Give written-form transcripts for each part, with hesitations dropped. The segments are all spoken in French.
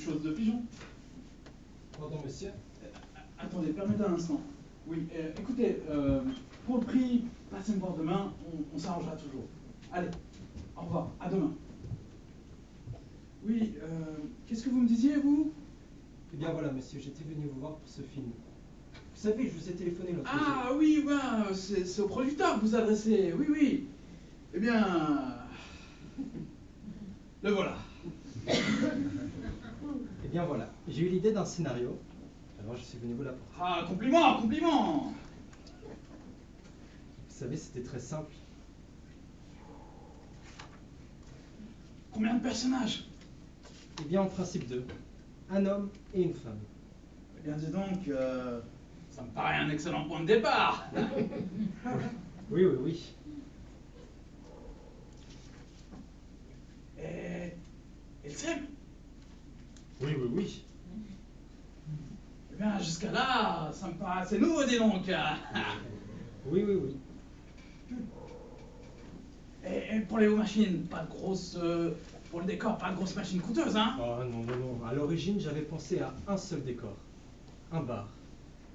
chose de pigeon. Pardon, monsieur. Attendez, permettez un instant. Oui, écoutez, pour le prix, passez me voir demain, on s'arrangera toujours. Allez, au revoir, à demain. Oui, qu'est-ce que vous me disiez, vous? Eh bien voilà, monsieur, j'étais venu vous voir pour ce film. Vous savez, je vous ai téléphoné l'autre jour. Ah oui, ben, c'est au producteur que vous adressez, oui, oui. Eh bien, le voilà. Eh bien voilà, j'ai eu l'idée d'un scénario, alors je suis venu vous l'apporter. Ah, compliment, compliment. Vous savez, c'était très simple. Combien de personnages? Eh bien en principe deux. Un homme et une femme. Eh bien, dis donc, ça me paraît un excellent point de départ. Oui, oui, oui. Et ils s'aiment? Oui, oui, oui. Eh bien, jusqu'à là, ça me paraît assez nouveau, dis donc. Oui, oui, oui. Et pour les machines, pas de grosses... pour le décor, pas de grosses machines coûteuses, hein? Oh non, non, non. À l'origine, j'avais pensé à un seul décor. Un bar.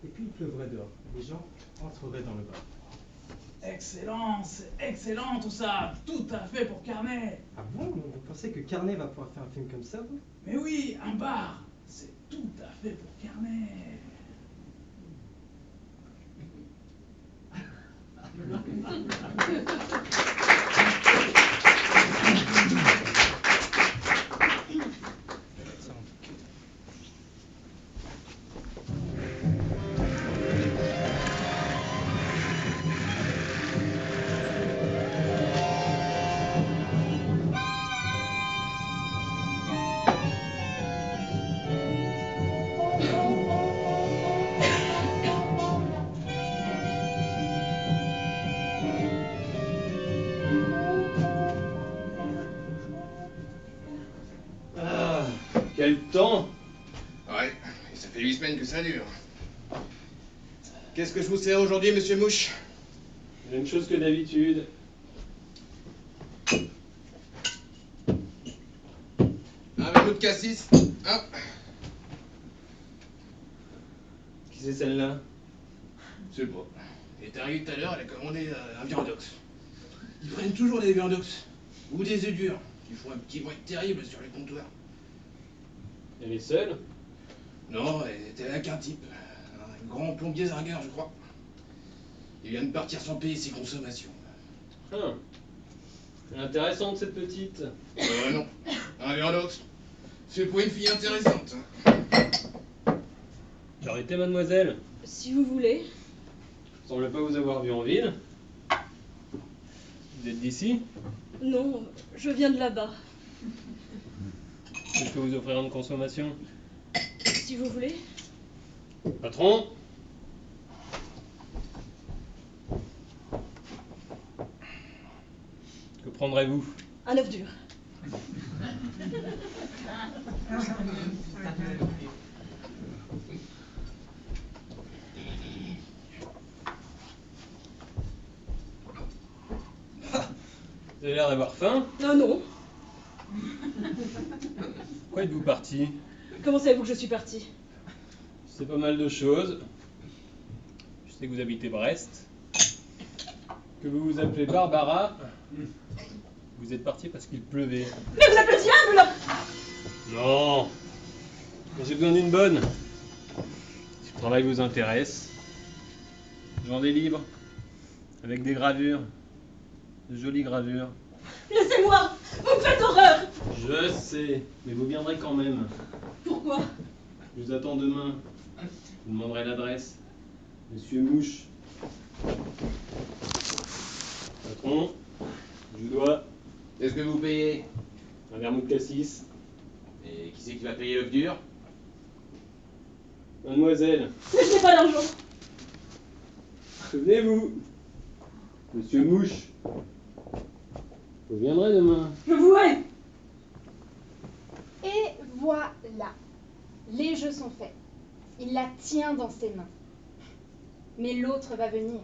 Et puis il pleuvrait dehors. Les gens entreraient dans le bar. Excellent, c'est excellent tout ça. Tout à fait pour Carnet. Ah bon? Vous pensez que Carnet va pouvoir faire un film comme ça, vous? Mais oui, un bar, c'est tout à fait pour Carnet. Quel temps! Ouais, et ça fait 8 semaines que ça dure. Qu'est-ce que je vous sers aujourd'hui, monsieur Mouche? Même chose que d'habitude. Un verre de cassis. Ah. Qui c'est celle-là? Je sais pas. Elle est arrivée tout à l'heure, elle a commandé un viandox. Ils prennent toujours des viandox. Ou des œufs durs. Ils font un petit bruit terrible sur les comptoirs. Elle est seule? Non, elle était avec un type. Un grand plombier zingueur, je crois. Il vient de partir sans payer ses consommations. Ah. Elle est intéressante cette petite. Non. Un viandox. C'est pour une fille intéressante. Arrêtez, mademoiselle. Si vous voulez. Je semble pas vous avoir vu en ville. Vous êtes d'ici? Non, je viens de là-bas. Je peux vous offrir une consommation? Si vous voulez. Patron? Que prendrez-vous? Un œuf dur. Vous avez l'air d'avoir faim? Non, non. Pourquoi êtes-vous parti? Comment savez-vous que je suis partie? C'est pas mal de choses. Je sais que vous habitez Brest. Que vous vous appelez Barbara. Vous êtes parti parce qu'il pleuvait. Mais vous êtes le diable! Non. Mais j'ai besoin d'une bonne. Si le travail vous intéresse, je vends des livres. Avec des gravures. De jolies gravures. Laissez-moi! Vous me faites horreur! Je sais, mais vous viendrez quand même. Pourquoi? Je vous attends demain. Vous demanderez l'adresse. Monsieur Mouche. Patron, je vous dois Qu'est-ce que vous payez? un vermouth de cassis. Et qui c'est qui va payer l'œuf dur? Mademoiselle, Mais je n'ai pas d'argent. souvenez-vous. Monsieur Mouche. Vous viendrez demain. Je vous hais. Et voilà. Les jeux sont faits. Il la tient dans ses mains. Mais l'autre va venir.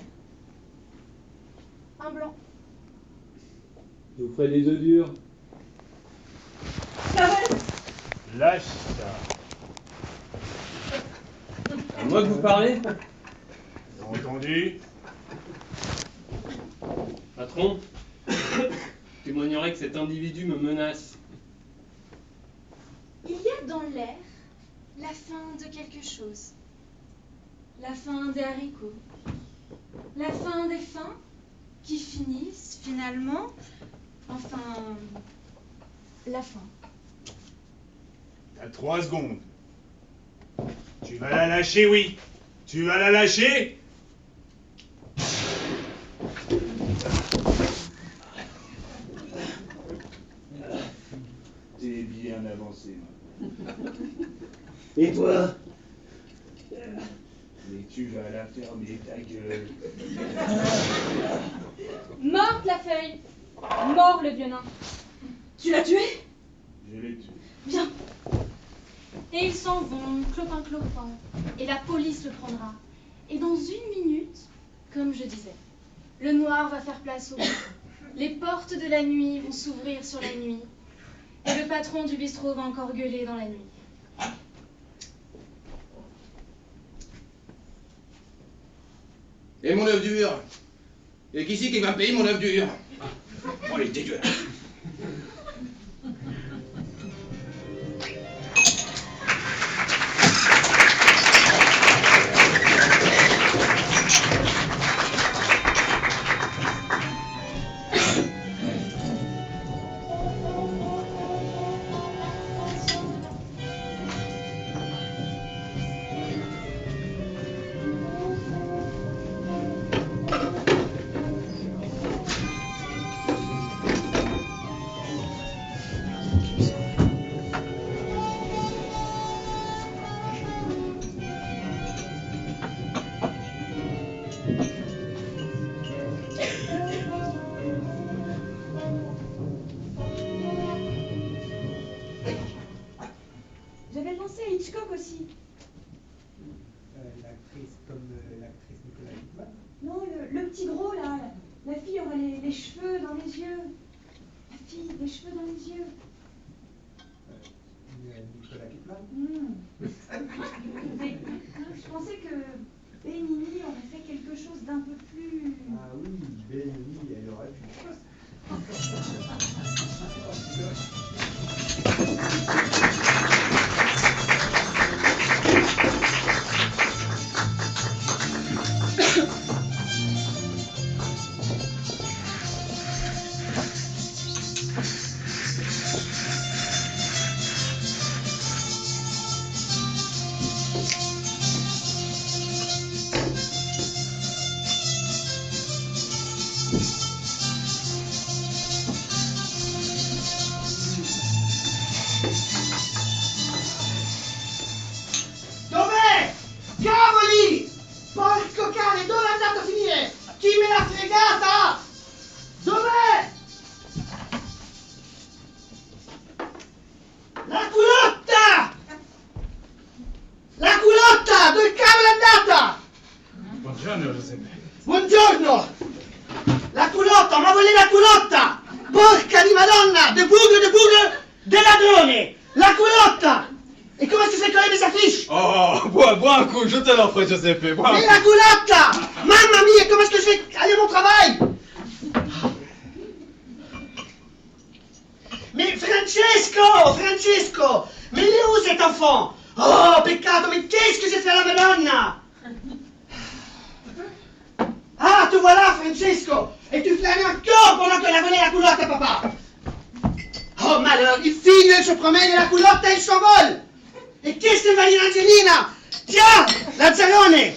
Un blanc. Je vous ferai des œufs durs. Carnet! Lâche ça. À moi que vous parlez? Entendu? Patron, je témoignerai que cet individu me menace. Il y a dans l'air la fin de quelque chose. La fin des haricots. La fin des fins qui finissent finalement. Enfin, la fin. T'as 3 secondes. Tu vas la lâcher, oui. Tu vas la lâcher? T'es bien avancé, moi. Et toi? Mais tu vas la fermer, ta gueule. Morte la feuille. Mort le vieux nain. Tu l'as tué? Je l'ai tué. Bien. Et ils s'en vont, clopin-clopin. Et la police le prendra. Et dans 1 minute, comme je disais, le noir va faire place au jour. Les portes de la nuit vont s'ouvrir sur la nuit. Et le patron du bistrot va encore gueuler dans la nuit. Et mon œuf dur? Et qui c'est qui va payer mon œuf dur? Oh, il est dégueulasse. J'avais pensé à Hitchcock aussi. L'actrice comme l'actrice Nicolas Kidman. Non, le petit gros là. La fille aura les cheveux dans les yeux. La fille, les cheveux dans les yeux. Nicolas Kidman. Mais, je pensais que Benigni aurait fait quelque chose d'un peu plus... Ah oui, Benigni, elle aurait pu. Dov'è? Cavoli! Porco cane, dove è andato a finire? Chi me l'ha fregata? Dov'è? La culotta! La culotta! Dove cavolo è andata? Buongiorno, Giuseppe. Buongiorno! La culotta, ma vuole la culotta! Porca di Madonna! De bougre, de ladrone! La culotta! Et comment est-ce que c'est collé mes affiches? Oh, bois un coup, je te l'offre, Giuseppe, bois un Mais coup. la culotta! Mamma mia, comment est-ce que je vais aller à mon travail? Mais Francesco! Mais il est où cet enfant? Oh, peccato, mais qu'est-ce que j'ai fait à la Madonna? Ah, te voilà, Francesco! Et tu flânes encore pendant que la volée la culotte à papa! Oh, malheur, il figlio se promène et la culotte, elle s'envole! Et qu'est-ce que va dire Angelina? Tiens, Lazzarone!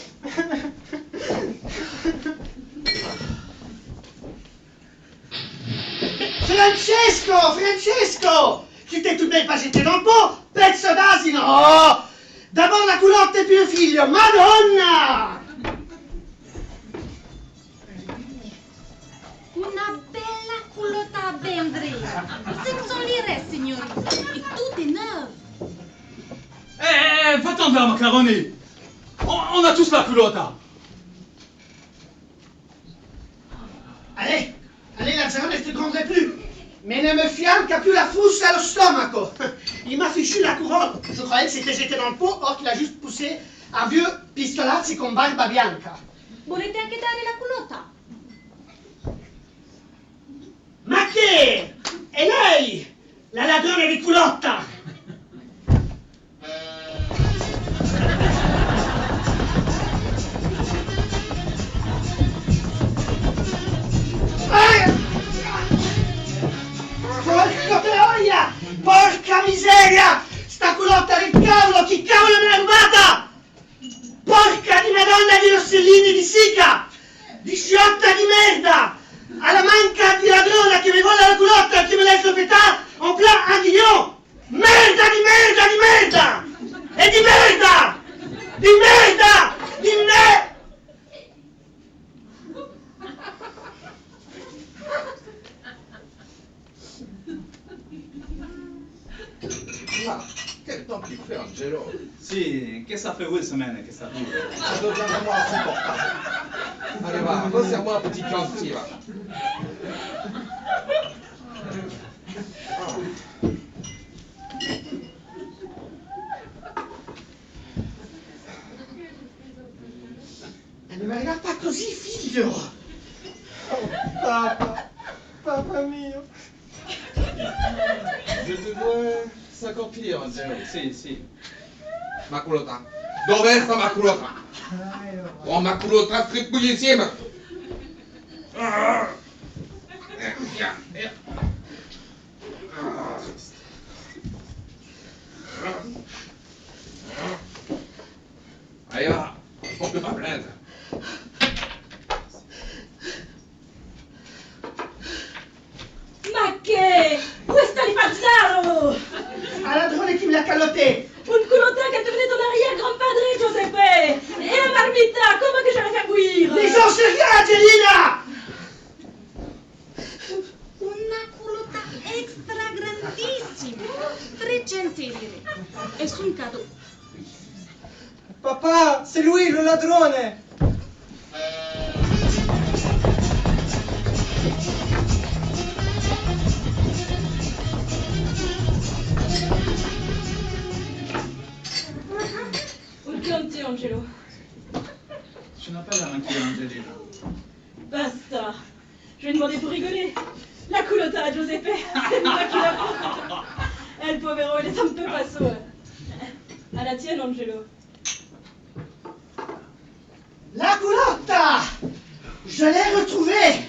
Francesco! Tu t'es tout de même pas jeté dans le pot, pezzo d'asino! Oh! D'abord la culotte et puis le figlio, Madonna! Una bella culotta a Andrea. 500 lire, signorina. Et tout est neuf. Va-t'en vers Macaroni. On a tous la culotte. Allez, Lazzarone, je te demanderai plus! Mais ne me fianca più la fruste allo stomaco. Il m'a fichu la couronne. Je croyais que c'était jeté dans le pot, or qu'il a juste poussé un vieux pistolazzi con barba bianca. Volete anche dare la culotta? Ma che? È lei, la ladrone di culotta! Porca troia! Porca miseria! Sta culotta del cavolo! Chi cavolo me l'ha rubata? Porca di Madonna di Rossellini di Sica! Di sciotta di merda! Alla manca di ladrona che mi vola la culotta e che me laisse le pétard en plein aiguillon! Merda di merda di merda! E di merda! Di merda! Di merda! Ma che temps qu'il fait, Angelo? Sì, che sa fait 2 semaine che sta qui? Ça devient vraiment insupportable. Allez, va, resserre-moi un petit Chianti, va. Ne me regarde pas così, figlio! Papa mio. Je te dois 50 lire, Angelo. Sì. Ma culotta. Dov'è sta maculota? Oh, maculota, strippi insieme. Allez, va. On peut pas plaindre. Ma che? Questa di Pazzaro! La ladrone chi me l'ha caloté! Un culotta che è venuto l'arrière-grand-padre Giuseppe! E la marmita, come che je la fais cuire? Mais j'en sais rien, Angelina! Una culotta extra grandissima. 300 lire. È un cadeau. Papa, c'est lui, le ladrone! Un Chianti, Angelo. Je n'ai pas l'air inquiet, Angelina. Basta. Je vais demander pour rigoler. La culotta à Giuseppe, c'est moi qui la prends. El povero, il est un peu passo. À la tienne, Angelo. La culotta! Je l'ai retrouvée!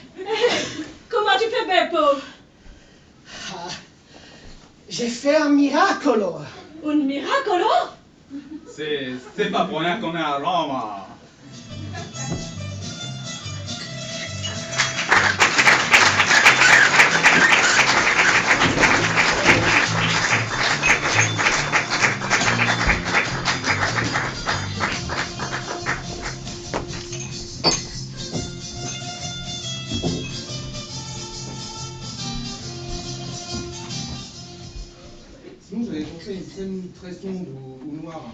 Comment tu fais, Beppo? Ah, j'ai fait un miracolo! Un miracolo? C'est pas pour rien qu'on est à Rome. Sinon, j'avais pensé à une scène très sombre ou noire.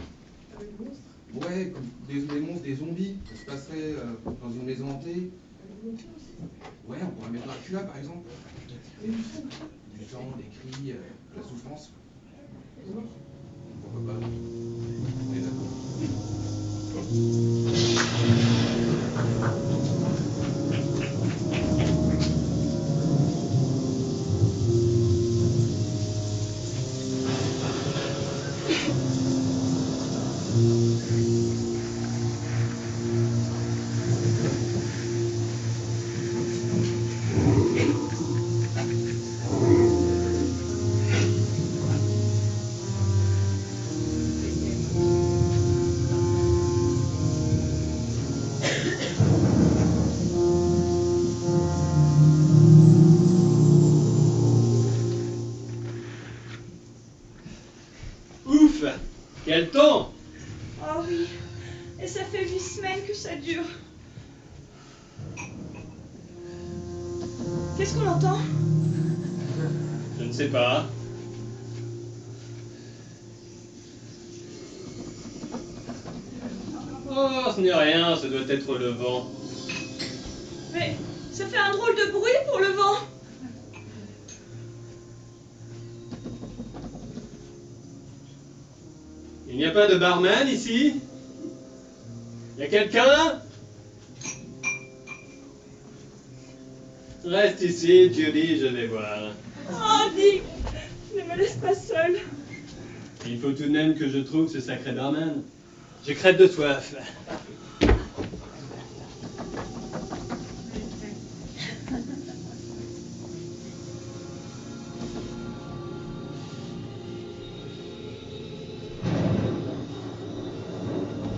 Ouais, comme des monstres, des zombies. Ça se passerait dans une maison hantée. Ouais, on pourrait mettre Dracula, par exemple. Du sang, des cris, de la souffrance. Pourquoi pas? On est d'accord. Ouf! Quel temps! Ah oui, et ça fait 8 semaines que ça dure. Qu'est-ce qu'on entend? Je ne sais pas. Oh, ce n'est rien, ce doit être le vent. Mais ça fait un drôle de bruit pour le vent. n'y a pas de barman ici? Y a quelqu'un? Reste ici, Judy, je vais voir. Oh, Dick, ne me laisse pas seule. Il faut tout de même que je trouve ce sacré barman. Je crève de soif.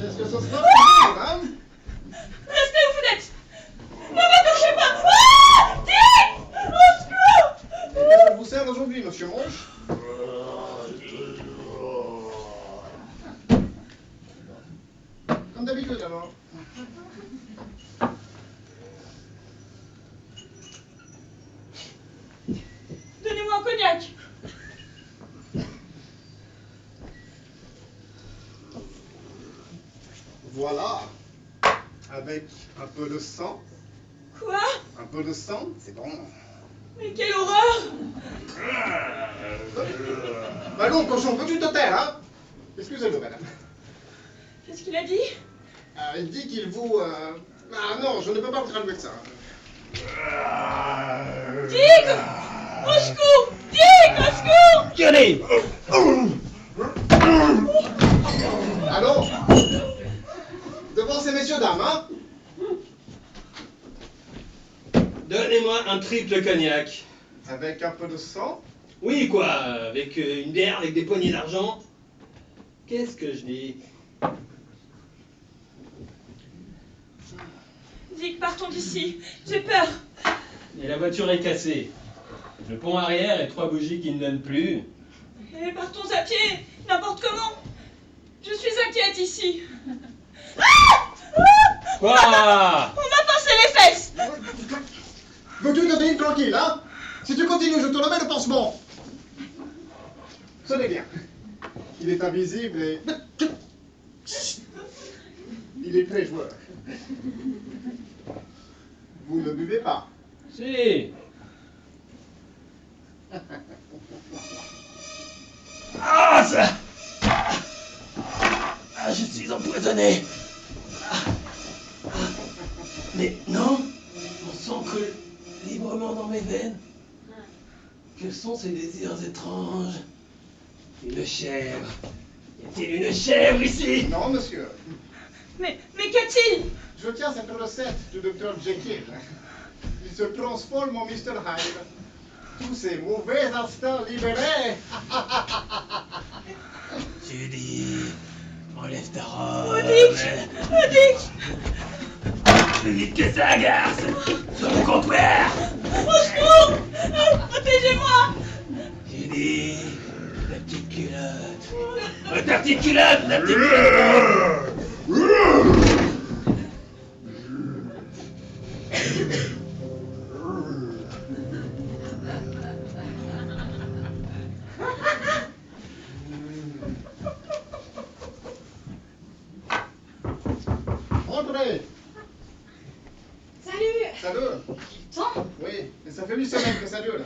Qu'est-ce que ce sera, madame? Restez où vous êtes. Ne me touchez pas. Ah, Dick, au secours. Et qu'est-ce que vous sert aujourd'hui, monsieur Monge? Comme d'habitude, alors. Donnez-moi un cognac. Voilà. Avec un peu de sang. Quoi? Un peu de sang, c'est bon. Mais quelle horreur. Bah donc, cochon, peux-tu te taire, hein? Excusez-le, madame. Qu'est-ce qu'il a dit? Il dit qu'il vous... Ah non, je ne peux pas vous traduire ça. Dick, au secours. Dick, au secours. Judy! Allons? Devant ces messieurs, dames, hein? Donnez-moi un triple cognac. Avec un peu de sang. Oui, quoi, avec une bière, avec des poignées d'argent. Qu'est-ce que je dis? Dick, partons d'ici. J'ai peur. Et la voiture est cassée. Le pont arrière et 3 bougies qui ne donnent plus. Et partons à pied, n'importe comment. Je suis inquiète ici. Quoi? On m'a pincé les fesses. Veux-tu te tenir tranquille, hein? Si tu continues, je te remets le pansement. Sonnez bien. Il est invisible et... Il est très joueur. Vous ne buvez pas. Si. Ah, ça! Ah, je suis empoisonné. Mais non, mon sang coule librement dans mes veines. Quels sont ces désirs étranges? Une chèvre. Y a-t-il une chèvre ici? Non, monsieur. Mais qu'a-t-il? Je tiens cette recette du docteur Jekyll. Il se transforme en Mr. Hyde. Tous ces mauvais instincts libérés. Judy, enlève ta robe. Oh, Dick! Oh, Dick! Plus vite que ça, garce! Sur le comptoir! Au secours! Protégez-moi! Judy, la petite culotte! Oh, ta petite culotte! La petite culotte! Entrez. Salut. Salut. Tant. Oui, mais ça fait 8 semaines que ça dure.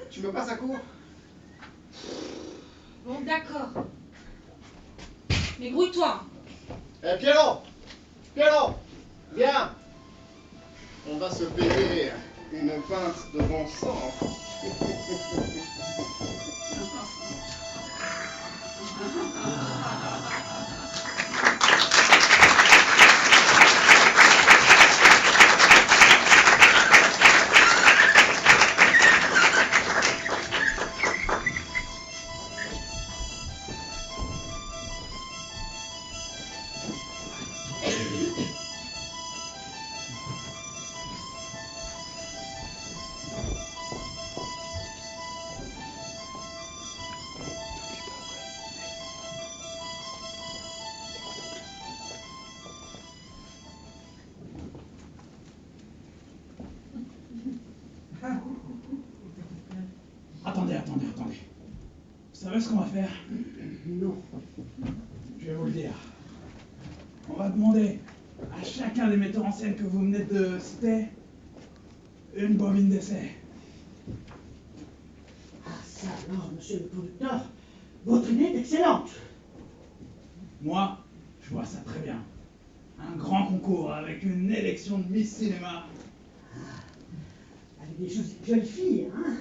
Tu me passes à court? Bon, d'accord. Mais grouille-toi. Eh, Pierrot! Pierrot! Viens! On va se payer une pinte de bon sang. Attendez. Vous savez ce qu'on va faire? Non. Je vais vous le dire. On va demander à chacun des metteurs en scène que vous venez de citer une bobine d'essai. Ah ça alors, monsieur le producteur, votre idée est excellente. Moi, je vois ça très bien. Un grand concours avec une élection de Miss Cinéma. Avec des jolies filles, hein?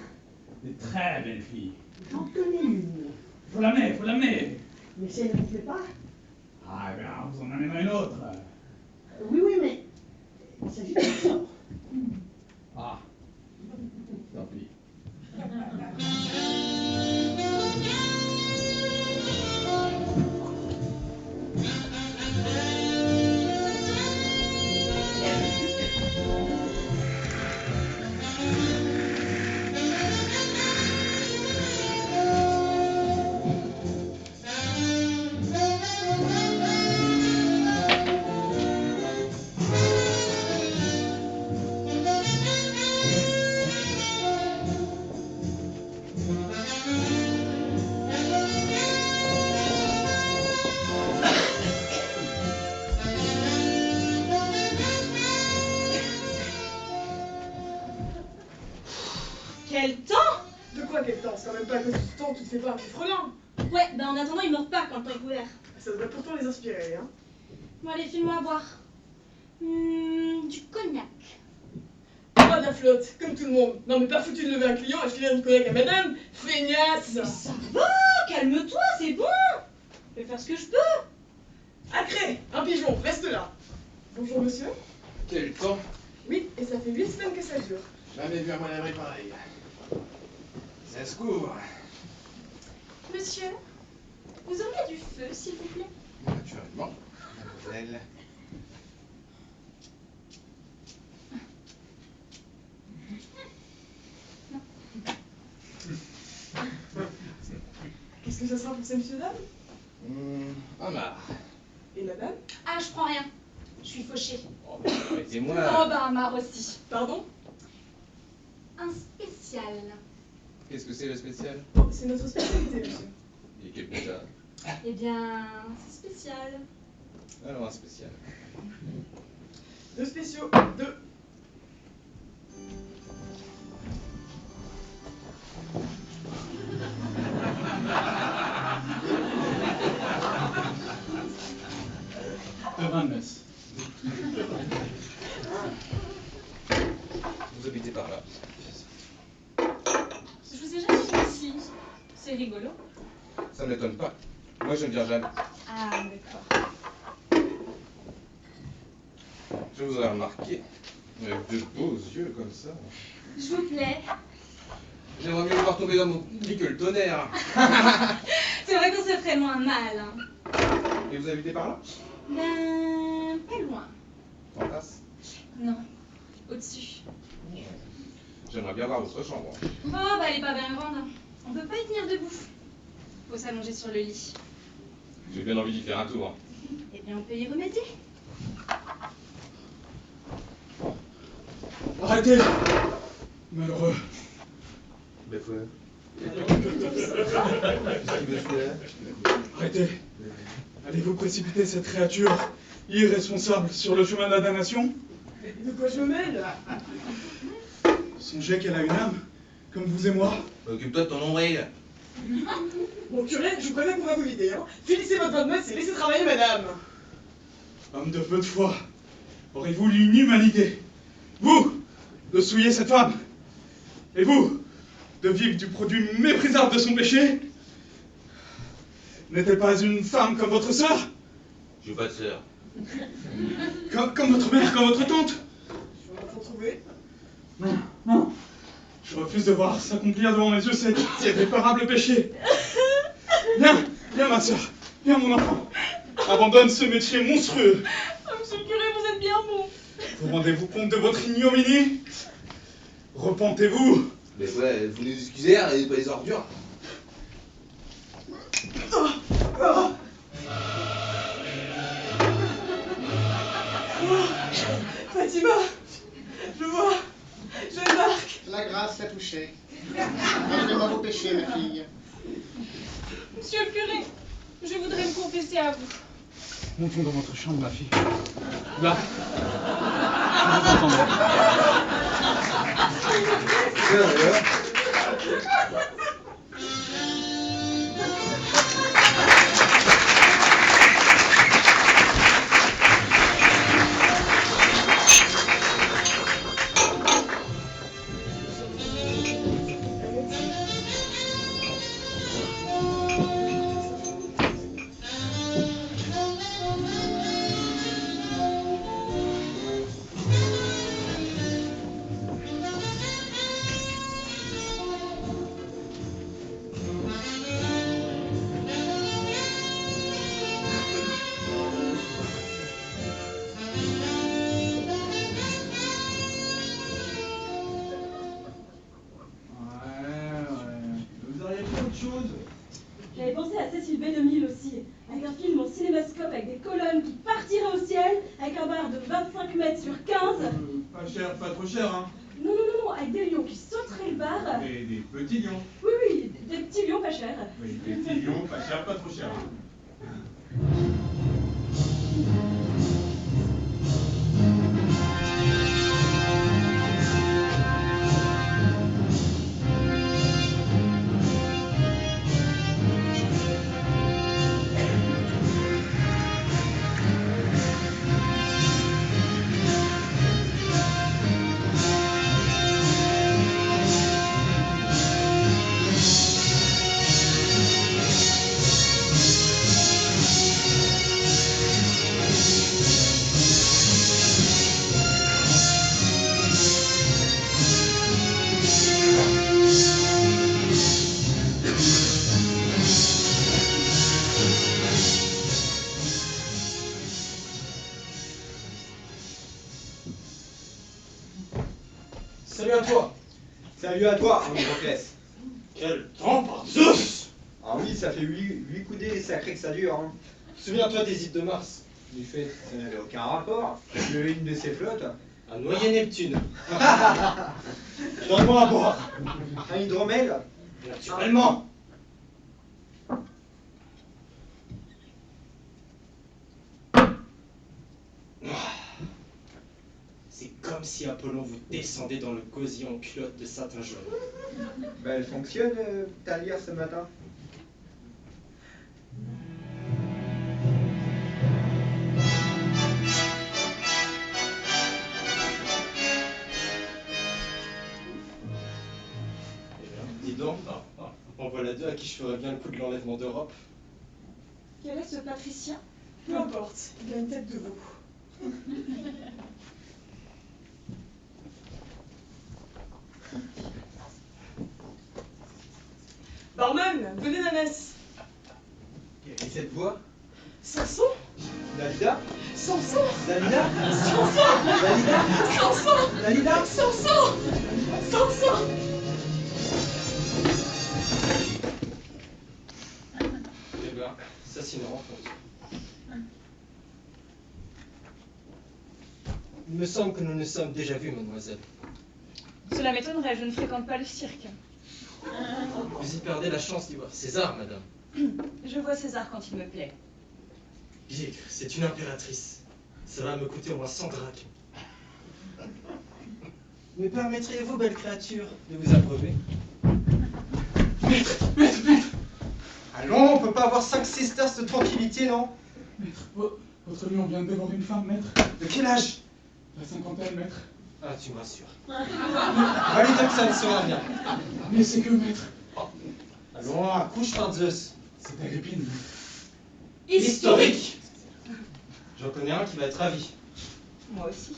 Des très belles filles. J'en connais une. Faut l'amener, faut l'amener. Mais si elle ne vous plaît pas? Ah, eh bien, vous en amènerez une autre. Oui, mais il s'agit d'un sort. Ah, tant pis. Quel temps! De quoi quel temps? C'est quand même pas à cause du temps que tu te fais pas un petit frelin. Ouais, ben en attendant, ils meurent pas quand le temps est couvert. Ça devrait pourtant les inspirer, hein. Bon, allez, file-moi à boire. Du cognac. Pas de la flotte, comme tout le monde. Non mais pas foutu de lever un client et filer une cognac à madame. Feignasse! Ça va! Calme-toi, c'est bon! Je vais faire ce que je peux. Acré! Un pigeon, reste là. Bonjour monsieur. Quel temps? Oui, et ça fait 8 semaines que ça dure. Jamais vu un mal abri pareil. Ça se couvre. Monsieur, vous auriez du feu, s'il vous plaît? Naturellement, mademoiselle. Qu'est-ce que ça sera pour ces messieurs-dames? Un marre. Et madame? Ah, je prends rien. Je suis fauchée. Oh, arrêtez-moi. Oh, bah, un marre aussi. Pardon? Un spécial. Qu'est-ce que c'est le spécial? Oh, c'est notre spécialité, monsieur. Et quel plat? Eh bien, c'est spécial. Alors un spécial. 2 spéciaux, 2. De 29. Vous habitez par là. Je vous ai jamais vu ici. C'est rigolo. Ça ne m'étonne pas. Moi, je ne viens jamais. Ah, d'accord. Je vous ai remarqué. Avec de beaux yeux comme ça. Je vous plais. J'aimerais mieux vous voir tomber dans mon lit que le tonnerre. C'est vrai qu'on se ferait moins mal. Hein. Et vous habitez par là? Ben, pas loin. En face? Non, au-dessus. J'aimerais bien voir votre chambre. Oh, bah, elle est pas bien grande. Hein. On peut pas y tenir debout. Faut s'allonger sur le lit. J'ai bien envie d'y faire un tour. Eh bien, on peut y remédier. Arrêtez! Malheureux. Mais quoi? Arrêtez. Allez-vous précipiter cette créature irresponsable sur le chemin de la damnation? De quoi je me mêle? Songez qu'elle a une âme, comme vous et moi. Occupe-toi de ton nombril. Bon curé, je vous préviens qu'on va vous vider, hein. Finissez votre bonne messe et laissez travailler madame. Homme de peu de foi, aurait voulu une humanité. Vous, de souiller cette femme. Et vous, de vivre du produit méprisable de son péché. N'est-elle pas une femme comme votre sœur? Je n'ai pas de sœur. Comme votre mère, comme votre tante? Je vais en trouver. Non, non. Je refuse de voir s'accomplir devant mes yeux cet irréparable péché. Viens, viens ma sœur, viens mon enfant. Abandonne ce métier monstrueux. Oh, monsieur le curé, vous êtes bien bon. Vous rendez-vous compte de votre ignominie? Repentez-vous. Mais ouais, vous nous excusez, et pas les ordures. Fatima, je vois, Jeanne d'Arc. La grâce l'a touchée. Enlevez-moi vos péchés, ma fille. Monsieur le curé, je voudrais me confesser à vous. Montons dans votre chambre, ma fille. Là. Je vous entendrai. mètres sur 15. Pas cher, pas trop cher, hein. Non, non, non, non, avec des lions qui sauteraient le bar. Et des petits lions. Oui, oui, des petits lions pas chers. Oui, des petits lions, pas cher, pas trop cher. Salut à toi. Salut à toi, Androclès. Quel temps, par Zeus! Ah oui, ça fait 8 coudées, sacré que ça dure. Hein. Souviens-toi des îles de Mars. Du fait, ça n'avait aucun rapport. Le une de ces flottes. À noyer Neptune. Donne-moi à boire. Un hydromel. Naturellement. C'est comme si Apollon vous descendait dans le gosier en culotte de satin jaune. Bah, elle fonctionne, ta lyre ce matin. Dis donc, en voilà deux à qui je ferais bien le coup de l'enlèvement d'Europe. Quel est ce patricien? Peu importe, il a une tête de veau. Barman, venez d'Anès. Et cette voix? Samson, Dalida? Samson, Dalida? Samson, Dalida? Samson, Dalida? Samson, Samson. Eh ben, ça c'est une rencontre. Il me semble que nous nous sommes déjà vus, mademoiselle. Cela m'étonnerait, je ne fréquente pas le cirque. Vous y perdez la chance d'y voir César, madame. Je vois César quand il me plaît. Bigre, c'est une impératrice. Ça va me coûter au moins 100 drachmes. Me permettriez-vous, belle créature, de vous approuver? Maître, maître, maître! Allons, on peut pas avoir 5 sisters de tranquillité, non? Maître, votre lion vient de dévorer une femme, maître. De quel âge? La cinquantaine, maître. Ah, tu me rassures. Va lui dire que ça ne sera rien. Mais c'est que, maître. Allons, accouche par Zeus. C'est Agrippine. Historique. J'en connais un qui va être ravi. Moi aussi.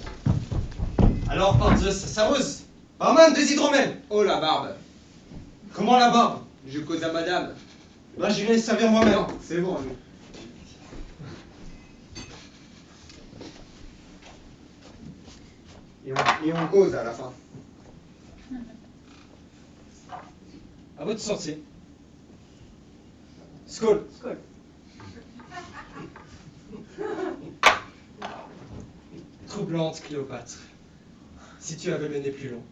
Alors, par Zeus, ça s'arrose. Barman, 2 hydromels. Oh la barbe. Comment la barbe? Je cause à madame. Bah, j'irai les servir moi-même. C'est bon, lui. Et on cause à la fin. À votre santé. Skål. Skål. Troublante Cléopâtre. Si tu avais le nez plus long.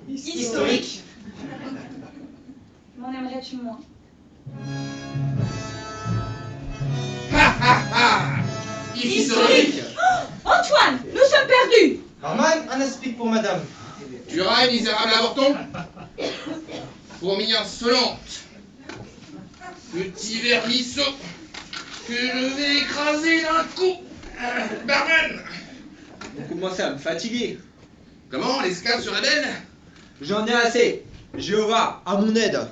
Historique. M'en aimerais-tu moins? Historique. Antoine, nous sommes perdus! Barman, un aspic pour madame. Tu railles, misérable avorton. Fourmi insolente. Petit vermisseau que je vais écraser d'un coup. Barman. Vous commencez à me fatiguer. Comment, l'esclave se rebelle? J'en ai assez. Jéhovah, à mon aide.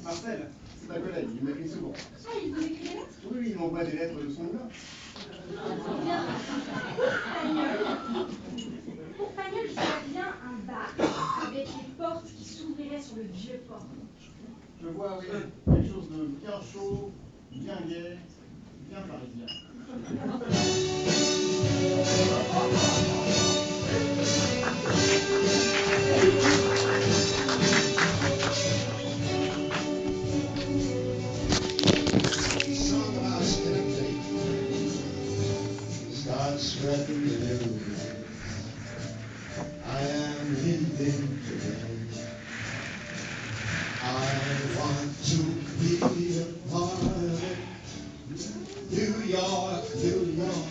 Marcel, c'est un collègue, il m'écrit souvent. Ah, il vous écrit des lettres? Oui, il m'envoie des lettres de son nom. Bien. Pour Pagnol, il y a bien un bar avec les portes qui s'ouvriraient sur le vieux port. Je vois, oui, quelque chose de bien chaud, bien gai, bien parisien. I am leaving today. I want to be a part of it. New York, New York.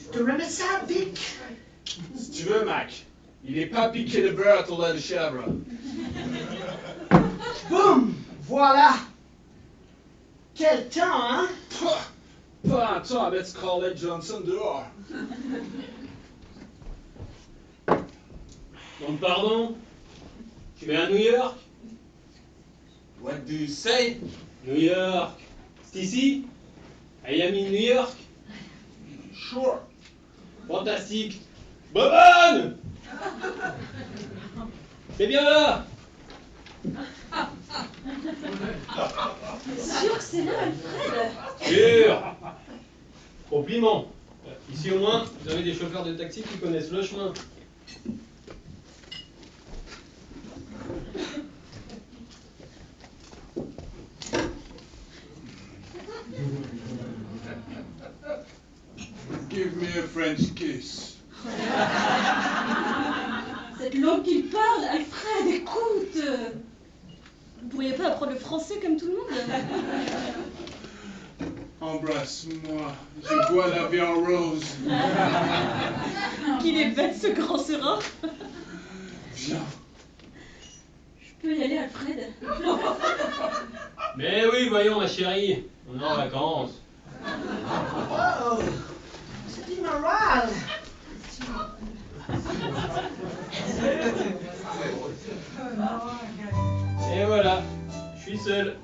Je te remets ça, Vic. Si tu veux, Mac, il est pas piqué de beurre ton lait de chèvre. Boum! Voilà! Quel temps, hein? Pas un temps à mettre Scarlett Johansson dehors. Donc pardon, tu vas à New York? What do you say? New York. C'est ici? I am in New York? Sure. Fantastique. Bobonne! C'est bien là! Sûr que c'est là, Alfred? Sûr! Compliment. Ici au moins, vous avez des chauffeurs de taxi qui connaissent le chemin. Give me a French kiss. Cette langue qu'il parle, Alfred, écoute! Vous pourriez pas apprendre le français comme tout le monde? Embrasse-moi, je bois la vie en rose. Qu'il est bête ce grand serin! Viens. Je peux y aller, Alfred? Mais oui, voyons ma chérie, on est en vacances. Oh! C'est immoral! Et voilà, je suis seul.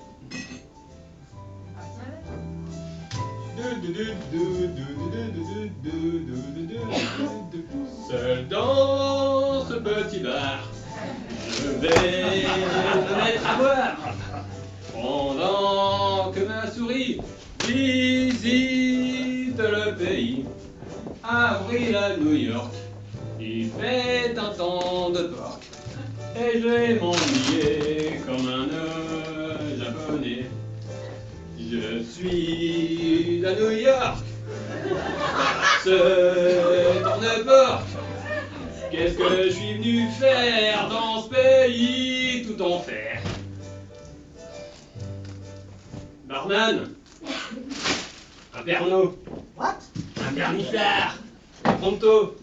Seul dans ce petit bar, je vais me mettre à boire pendant que ma souris visite le pays. Avril à New York, il fait un temps de porc et je vais m'ennuyer comme un japonais. Je suis à New York, ce temps de porc. Qu'est-ce que je suis venu faire dans ce pays tout en fer? Barman, un Pernod, What? un vernissard, un Pronto.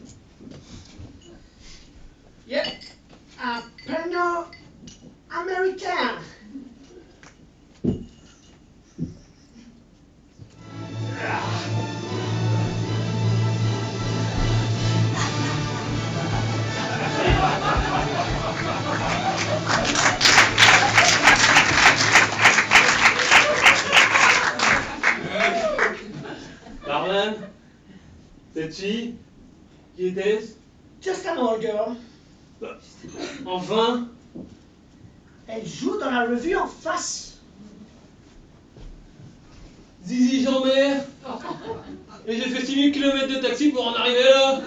Yep. Un Pernod américain. Barman, cette fille, qui était-ce? Just an old girl. Enfin? Elle joue dans la revue en face. Zizi Jean-Mère. Et j'ai fait 6000 km de taxi pour en arriver là.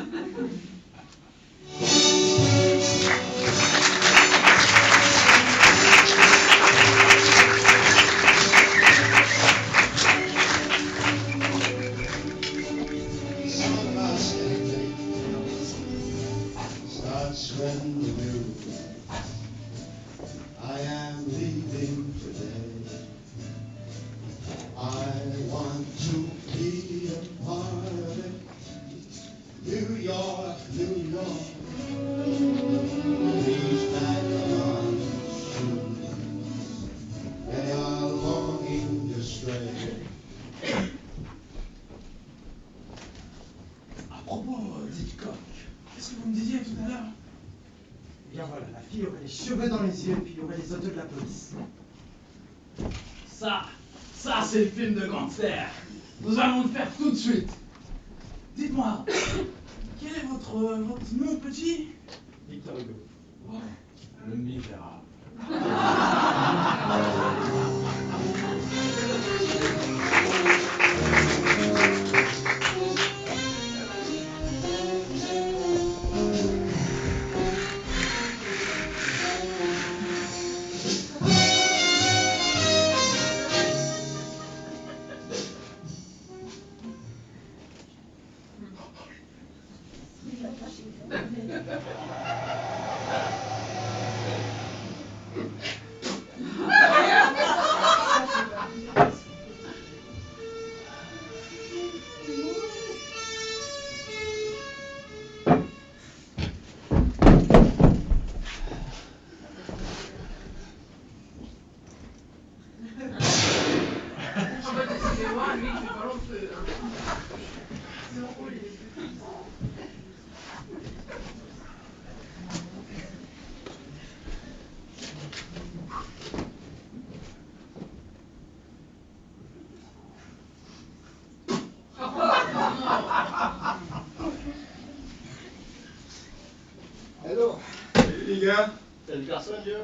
Starts when the blue. I am leaving today. I want to be a part of it. New York, New York. Please back on shoes. They are longing to stray. À propos d'Hitchcock, qu'est-ce que vous me disiez tout à l'heure? Et bien voilà, la fille aurait les cheveux dans les yeux, et puis il y aurait les autos de la police. Ça c'est le film de gangster. Nous allons le faire tout de suite. Dites-moi, quel est votre nom, petit? Victor Hugo. Oh, le misérable. Alors, Salut les gars. t'as une personne, vieux?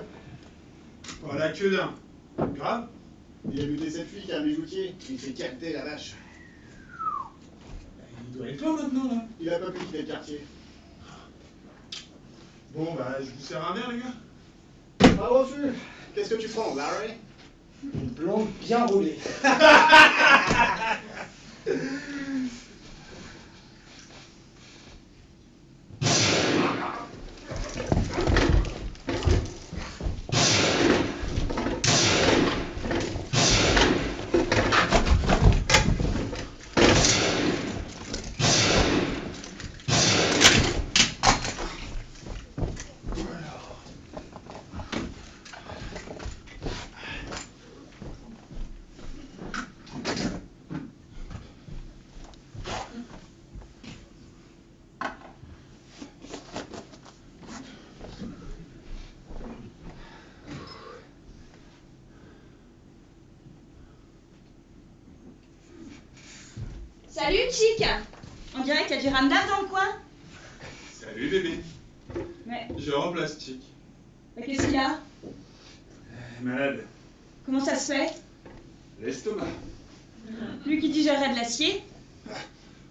Oh, la queue d'un. Grave. Il a buté cette fille qui a un bijoutier. Il s'est capté la vache. Il doit être toi maintenant là. Il a pas pu quitter le quartier. Bon bah je vous sers un verre les gars. Pas reçu. Qu'est-ce que tu prends, Larry? Une blonde bien roulée. Salut, Chic. On dirait qu'il y a du ramdam dans le coin. Salut bébé. Mais, Genre en plastique. qu'est-ce qu'il a? Malade. Comment ça se fait? L'estomac. Lui qui digérerait de l'acier?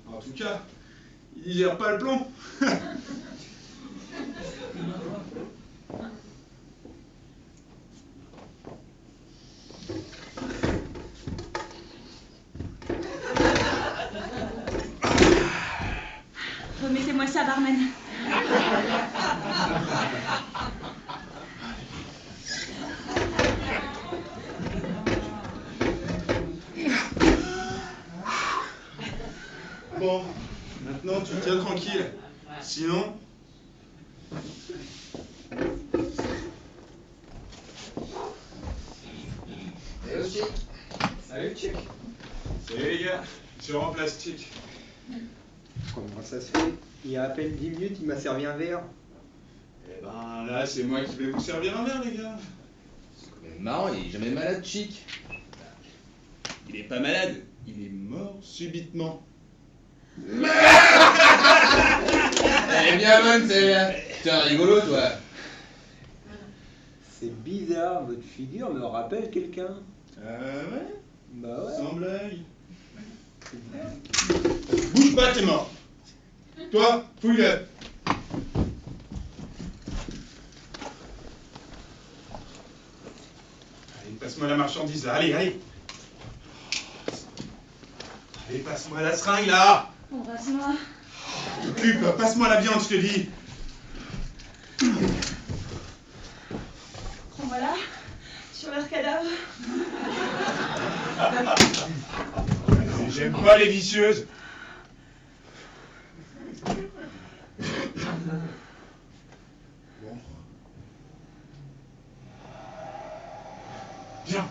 En tout cas, il digère pas le plomb. Remettez-moi ça, barman. Bon, maintenant tu te tiens tranquille. Sinon... Et aussi. Salut, Chick. Salut les gars, genre en plastique. Comment ça se fait? Il y a à peine 10 minutes, il m'a servi un verre. Eh ben là, c'est moi qui vais vous servir un verre les gars. C'est quand même marrant, il est jamais malade, Chick. Il est pas malade, il est mort subitement. Elle est bien bonne, celle-là. T'es un rigolo, toi. C'est bizarre, votre figure me rappelle quelqu'un. Ouais? Bah ouais. Sans blague. Bouge pas, t'es mort. Toi, fouille-le. Allez, passe-moi la marchandise là, allez. Allez, passe-moi la seringue là. Embrasse-moi. T'occupe, passe-moi la viande, je te dis. Prends-moi là, sur leur cadavre. J'aime pas les vicieuses. Bon. Viens.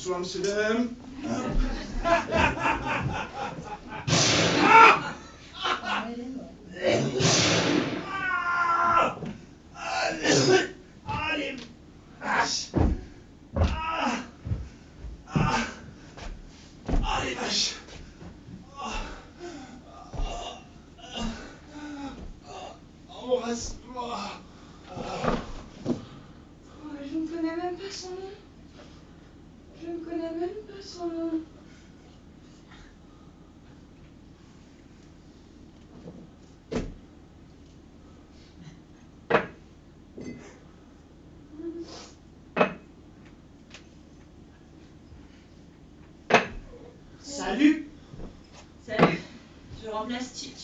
Bonsoir, monsieur, dame. Allez, vache. Allez, vache. Embrasse-moi. Je ne connais même pas son nom. Je ne connais même pas son nom. Salut. Salut, je remplace Chick.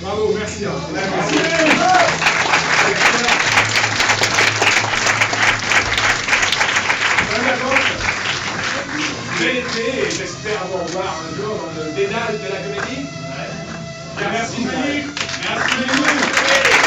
Bravo, merci. Vérité, et j'espère vous revoir un jour dans le dédale de la comédie. Merci, Fanny. Merci,